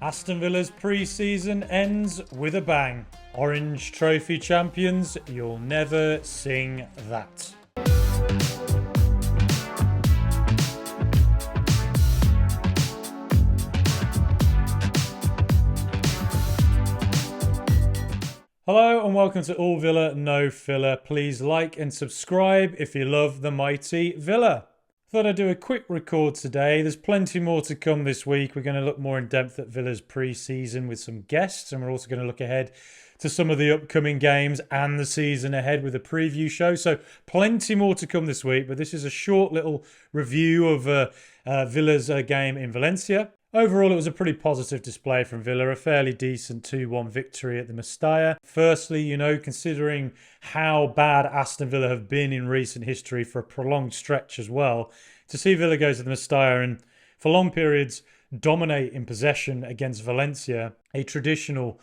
Aston Villa's pre-season ends with a bang. Orange Trophy champions, you'll never sing that. Hello and welcome to All Villa No Filler. Please like and subscribe if you love the mighty Villa. Thought I'd do a quick record today. There's plenty more to come this week. We're going to look more in depth at Villa's pre-season with some guests, and we're also going to look ahead to some of the upcoming games and the season ahead with a preview show. So plenty more to come this week, but this is a short little review of Villa's game in Valencia. Overall, it was a pretty positive display from Villa, a fairly decent 2-1 victory at the Mestalla. Firstly, considering how bad Aston Villa have been in recent history for a prolonged stretch as well, to see Villa go to the Mestalla and for long periods dominate in possession against Valencia, a traditional,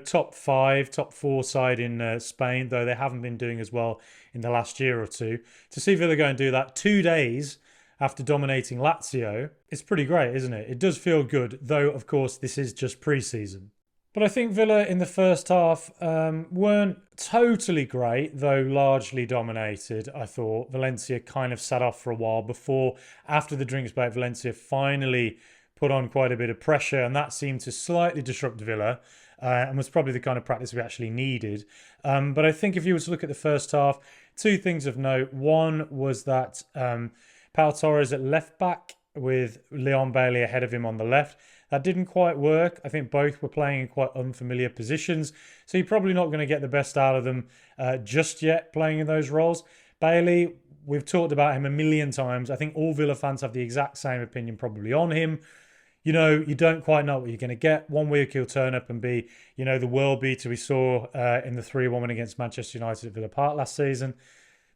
top 5, top 4 side in Spain, though they haven't been doing as well in the last year or two. To see Villa go and do that 2 days after dominating Lazio, it's pretty great, isn't it? It does feel good, though, of course, this is just pre-season. But I think Villa in the first half weren't totally great, though largely dominated, I thought. Valencia kind of sat off for a while before, after the drinks break, Valencia finally put on quite a bit of pressure, and that seemed to slightly disrupt Villa and was probably the kind of practice we actually needed. But I think if you were to look at the first half, two things of note. One was that Pau Torres at left back with Leon Bailey ahead of him on the left. That didn't quite work. I think both were playing in quite unfamiliar positions. So you're probably not going to get the best out of them just yet playing in those roles. Bailey, we've talked about him a million times. I think all Villa fans have the exact same opinion probably on him. You don't quite know what you're going to get. One week he'll turn up and be, the world beater we saw in the 3-1 win against Manchester United at Villa Park last season.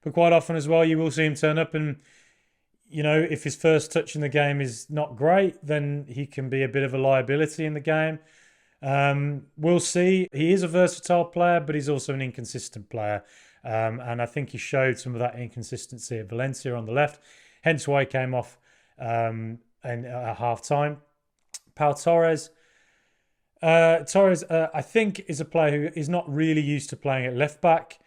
But quite often as well, you will see him turn up and if his first touch in the game is not great, then he can be a bit of a liability in the game. We'll see. He is a versatile player, but he's also an inconsistent player. And I think he showed some of that inconsistency at Valencia on the left, hence why he came off at half-time. Pau Torres. I think, is a player who is not really used to playing at left-back.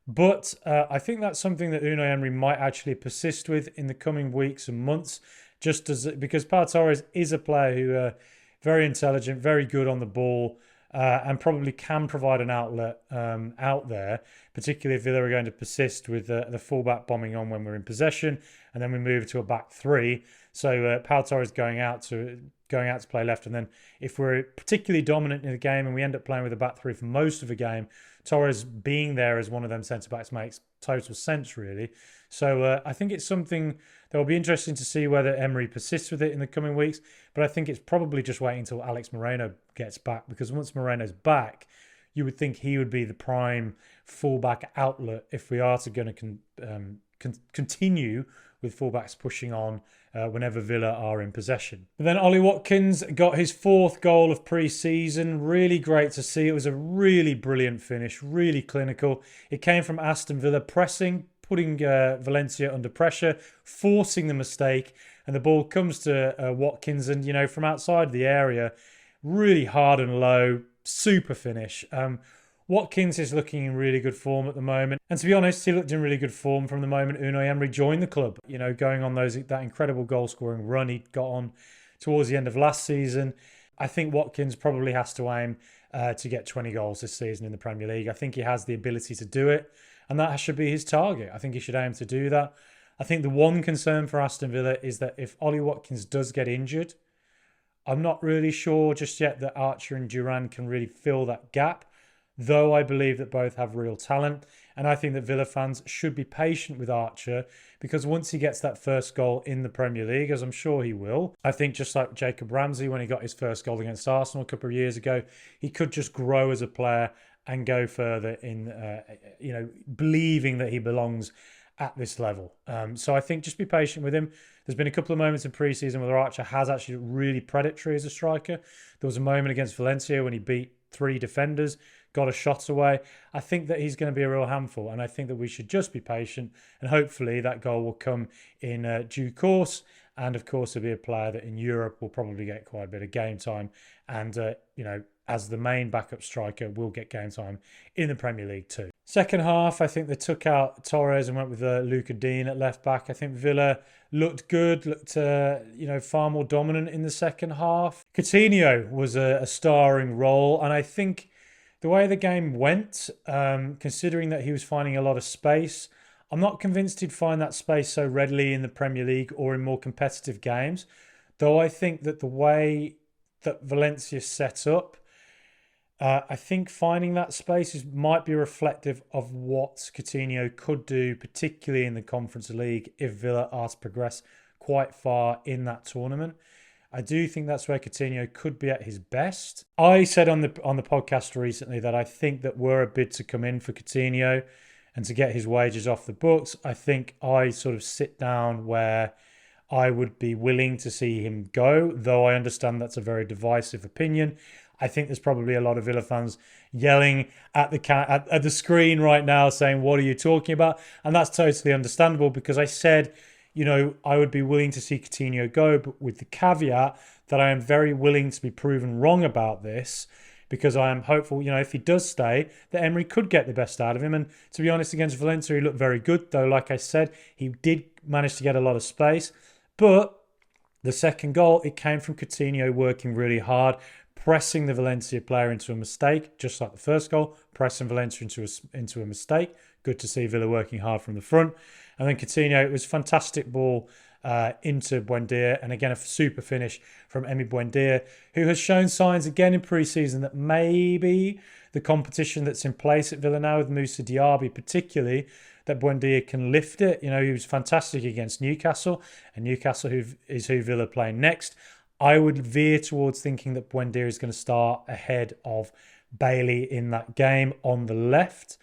But I think that's something that Unai Emery might actually persist with in the coming weeks and months, because Pau Torres is a player who very intelligent, very good on the ball, and probably can provide an outlet out there, particularly if Villa are going to persist with the fullback bombing on when we're in possession, and then we move to a back three. So Pau Torres going out to play left, and then if we're particularly dominant in the game and we end up playing with a back three for most of the game, Torres being there as one of them centre-backs makes total sense, really. So I think it's something that will be interesting to see whether Emery persists with it in the coming weeks. But I think it's probably just waiting until Alex Moreno gets back, because once Moreno's back, you would think he would be the prime fullback outlet if we are going to continue with fullbacks pushing on whenever Villa are in possession. But then Ollie Watkins got his 4th goal of pre-season. Really great to see. It was a really brilliant finish, really clinical. It came from Aston Villa pressing, putting Valencia under pressure, forcing the mistake, and the ball comes to Watkins, and from outside the area, really hard and low, super finish. Watkins is looking in really good form at the moment. And to be honest, he looked in really good form from the moment Unai Emery joined the club. Going on that incredible goal-scoring run he got on towards the end of last season. I think Watkins probably has to aim to get 20 goals this season in the Premier League. I think he has the ability to do it, and that should be his target. I think he should aim to do that. I think the one concern for Aston Villa is that if Ollie Watkins does get injured, I'm not really sure just yet that Archer and Duran can really fill that gap, though I believe that both have real talent. And I think that Villa fans should be patient with Archer, because once he gets that first goal in the Premier League, as I'm sure he will, I think just like Jacob Ramsey when he got his first goal against Arsenal a couple of years ago, he could just grow as a player and go further in, believing that he belongs at this level. So I think just be patient with him. There's been a couple of moments in pre-season where Archer has actually really predatory as a striker. There was a moment against Valencia when he beat 3 defenders, got a shot away. I think that he's going to be a real handful, and I think that we should just be patient, and hopefully that goal will come in due course, And of course, he'll be a player that in Europe will probably get quite a bit of game time. And, as the main backup striker, will get game time in the Premier League too. Second half, I think they took out Torres and went with Luca Dean at left back. I think Villa looked good, looked far more dominant in the second half. Coutinho was a starring role, and I think the way the game went, considering that he was finding a lot of space, I'm not convinced he'd find that space so readily in the Premier League or in more competitive games. Though I think that the way that Valencia set up, I think finding that space might be reflective of what Coutinho could do, particularly in the Conference League, if Villa are to progress quite far in that tournament. I do think that's where Coutinho could be at his best. I said on the podcast recently that I think that were a bid to come in for Coutinho and to get his wages off the books, I think I sort of sit down where I would be willing to see him go, though I understand that's a very divisive opinion. I think there's probably a lot of Villa fans yelling at the screen right now saying, what are you talking about? And that's totally understandable, because I said, I would be willing to see Coutinho go, but with the caveat that I am very willing to be proven wrong about this, because I am hopeful, if he does stay, that Emery could get the best out of him. And to be honest, against Valencia, he looked very good, though, like I said, he did manage to get a lot of space. But the second goal, it came from Coutinho working really hard, pressing the Valencia player into a mistake, just like the first goal, pressing Valencia into a mistake. Good to see Villa working hard from the front. And then Coutinho, it was a fantastic ball into Buendia. And again, a super finish from Emi Buendia, who has shown signs again in pre-season that maybe the competition that's in place at Villa now with Moussa Diaby particularly, that Buendia can lift it. He was fantastic against Newcastle, and Newcastle who Villa playing next. I would veer towards thinking that Buendia is going to start ahead of Bailey in that game on the left.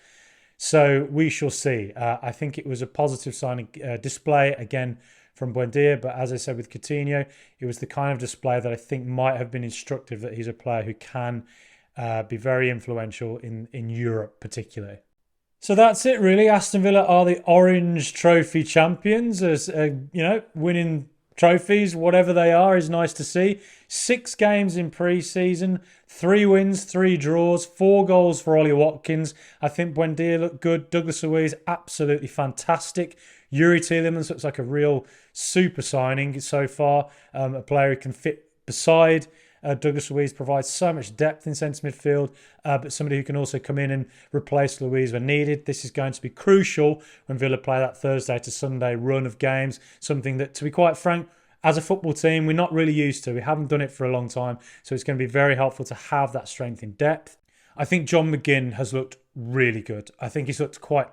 So we shall see. I think it was a positive signing display again from Buendia, but as I said with Coutinho, it was the kind of display that I think might have been instructive that he's a player who can be very influential in Europe particularly. So that's it really. Aston Villa are the Orange Trophy champions. As winning trophies, whatever they are, is nice to see. 6 games in pre-season, 3 wins, 3 draws, 4 goals for Ollie Watkins. I think Buendia looked good. Douglas Luiz, absolutely fantastic. Yuri Tielemans looks like a real super signing so far. A player who can fit beside Douglas Luiz, provides so much depth in centre midfield, but somebody who can also come in and replace Luiz when needed. This is going to be crucial when Villa play that Thursday to Sunday run of games, something that, to be quite frank, as a football team, we're not really used to. We haven't done it for a long time, so it's going to be very helpful to have that strength in depth. I think John McGinn has looked really good. I think he's looked quite,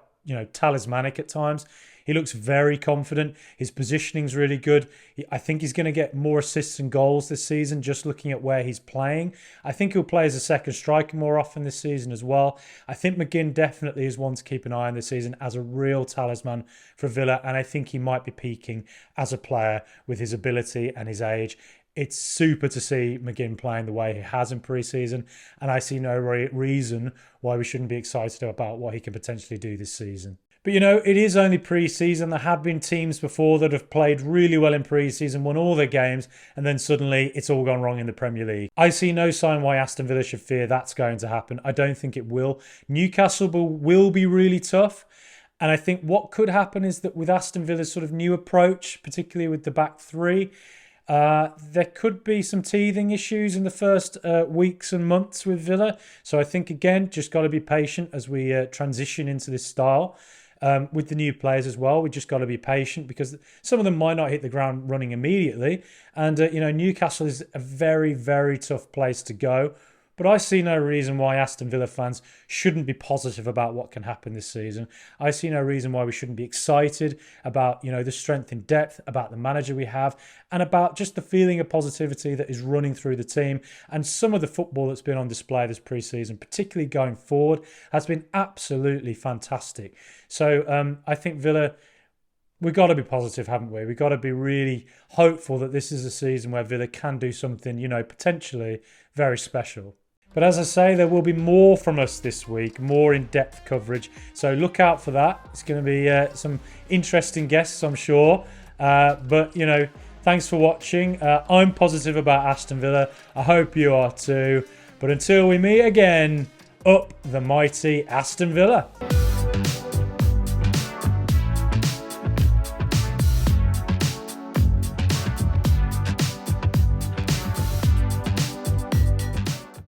talismanic at times. He looks very confident. His positioning's really good. I think he's going to get more assists and goals this season, just looking at where he's playing. I think he'll play as a second striker more often this season as well. I think McGinn definitely is one to keep an eye on this season as a real talisman for Villa, and I think he might be peaking as a player with his ability and his age. It's super to see McGinn playing the way he has in pre-season, and I see no reason why we shouldn't be excited about what he can potentially do this season. But, it is only pre-season. There have been teams before that have played really well in pre-season, won all their games, and then suddenly it's all gone wrong in the Premier League. I see no sign why Aston Villa should fear that's going to happen. I don't think it will. Newcastle will be really tough. And I think what could happen is that with Aston Villa's sort of new approach, particularly with the back three, there could be some teething issues in the first weeks and months with Villa. So I think, again, just got to be patient as we transition into this style. With the new players as well, we just got to be patient because some of them might not hit the ground running immediately. And, Newcastle is a very, very tough place to go. But I see no reason why Aston Villa fans shouldn't be positive about what can happen this season. I see no reason why we shouldn't be excited about, the strength in depth, about the manager we have, and about just the feeling of positivity that is running through the team. And some of the football that's been on display this pre-season, particularly going forward, has been absolutely fantastic. So I think Villa, we've got to be positive, haven't we? We've got to be really hopeful that this is a season where Villa can do something, potentially very special. But as I say, there will be more from us this week, more in-depth coverage. So look out for that. It's going to be some interesting guests, I'm sure. But, Thanks for watching. I'm positive about Aston Villa. I hope you are too. But until we meet again, up the mighty Aston Villa.